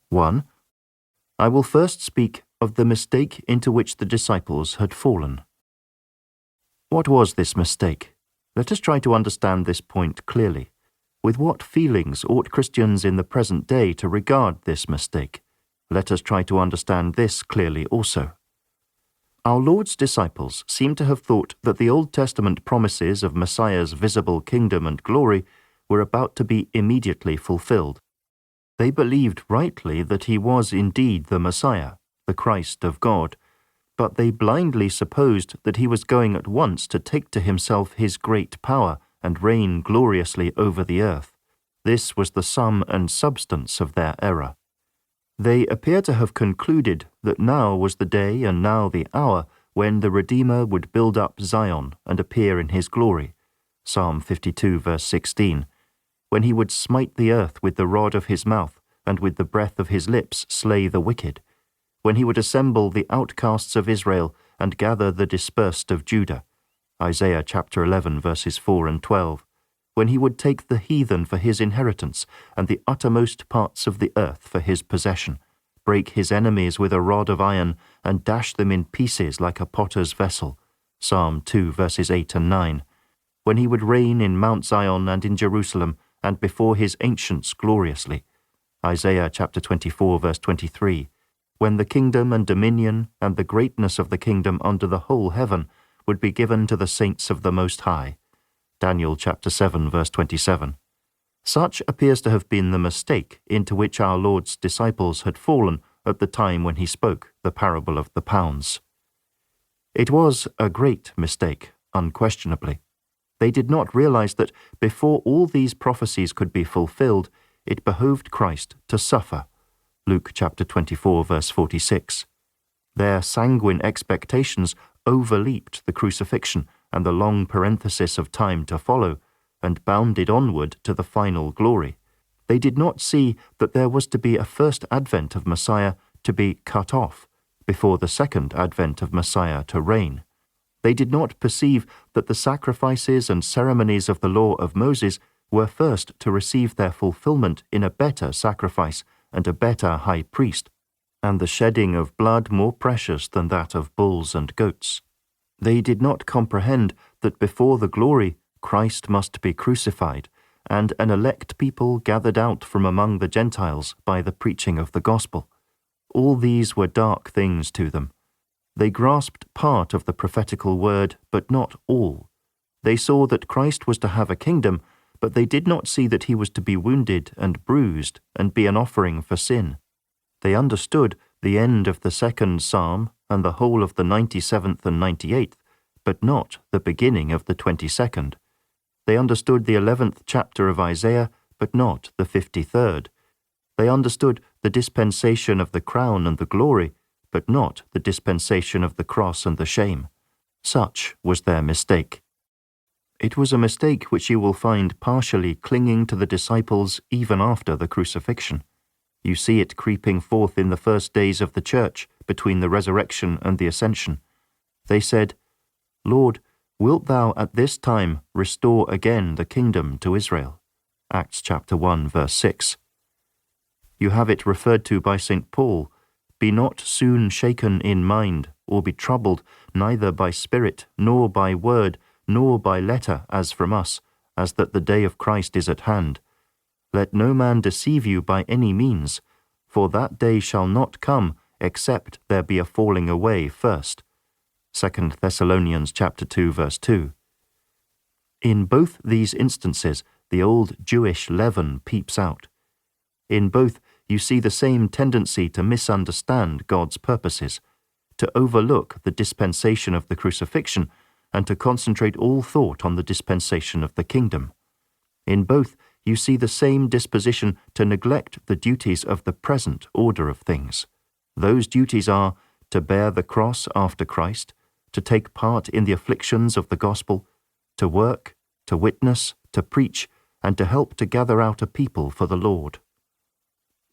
1. I will first speak of the mistake into which the disciples had fallen. What was this mistake? Let us try to understand this point clearly. With what feelings ought Christians in the present day to regard this mistake? Let us try to understand this clearly also. Our Lord's disciples seem to have thought that the Old Testament promises of Messiah's visible kingdom and glory were about to be immediately fulfilled. They believed rightly that he was indeed the Messiah, the Christ of God, but they blindly supposed that he was going at once to take to himself his great power and reign gloriously over the earth. This was the sum and substance of their error. They appear to have concluded that now was the day and now the hour when the Redeemer would build up Zion and appear in his glory. Psalm 52 verse 16. When he would smite the earth with the rod of his mouth and with the breath of his lips slay the wicked. When he would assemble the outcasts of Israel and gather the dispersed of Judah. Isaiah chapter 11 verses 4 and 12. When he would take the heathen for his inheritance and the uttermost parts of the earth for his possession, break his enemies with a rod of iron and dash them in pieces like a potter's vessel. Psalm 2 verses 8 and 9. When he would reign in Mount Zion and in Jerusalem and before his ancients gloriously. Isaiah chapter 24 verse 23. When the kingdom and dominion and the greatness of the kingdom under the whole heaven would be given to the saints of the Most High. Daniel chapter 7 verse 27. Such appears to have been the mistake into which our Lord's disciples had fallen at the time when he spoke the parable of the pounds. It was a great mistake, unquestionably. They did not realize that before all these prophecies could be fulfilled, it behoved Christ to suffer. Luke chapter 24 verse 46. Their sanguine expectations overleaped the crucifixion and the long parenthesis of time to follow, and bounded onward to the final glory. They did not see that there was to be a first advent of Messiah to be cut off, before the second advent of Messiah to reign. They did not perceive that the sacrifices and ceremonies of the law of Moses were first to receive their fulfillment in a better sacrifice and a better high priest, and the shedding of blood more precious than that of bulls and goats. They did not comprehend that before the glory Christ must be crucified, and an elect people gathered out from among the Gentiles by the preaching of the gospel. All these were dark things to them. They grasped part of the prophetical word, but not all. They saw that Christ was to have a kingdom, but they did not see that he was to be wounded and bruised and be an offering for sin. They understood the end of the second psalm and the whole of the 97th and 98th, but not the beginning of the 22nd. They understood the 11th chapter of Isaiah, but not the 53rd. They understood the dispensation of the crown and the glory, but not the dispensation of the cross and the shame. Such was their mistake. It was a mistake which you will find partially clinging to the disciples even after the crucifixion. You see it creeping forth in the first days of the church between the resurrection and the ascension. They said, Lord, wilt thou at this time restore again the kingdom to Israel? Acts chapter 1 verse 6. You have it referred to by St. Paul, be not soon shaken in mind, or be troubled, neither by spirit, nor by word, nor by letter as from us, as that the day of Christ is at hand. Let no man deceive you by any means, for that day shall not come, except there be a falling away first. 2 Thessalonians chapter 2 verse 2. In both these instances, the old Jewish leaven peeps out. In both, you see the same tendency to misunderstand God's purposes, to overlook the dispensation of the crucifixion, and to concentrate all thought on the dispensation of the kingdom. In both, you see the same disposition to neglect the duties of the present order of things. Those duties are to bear the cross after Christ, to take part in the afflictions of the gospel, to work, to witness, to preach, and to help to gather out a people for the Lord.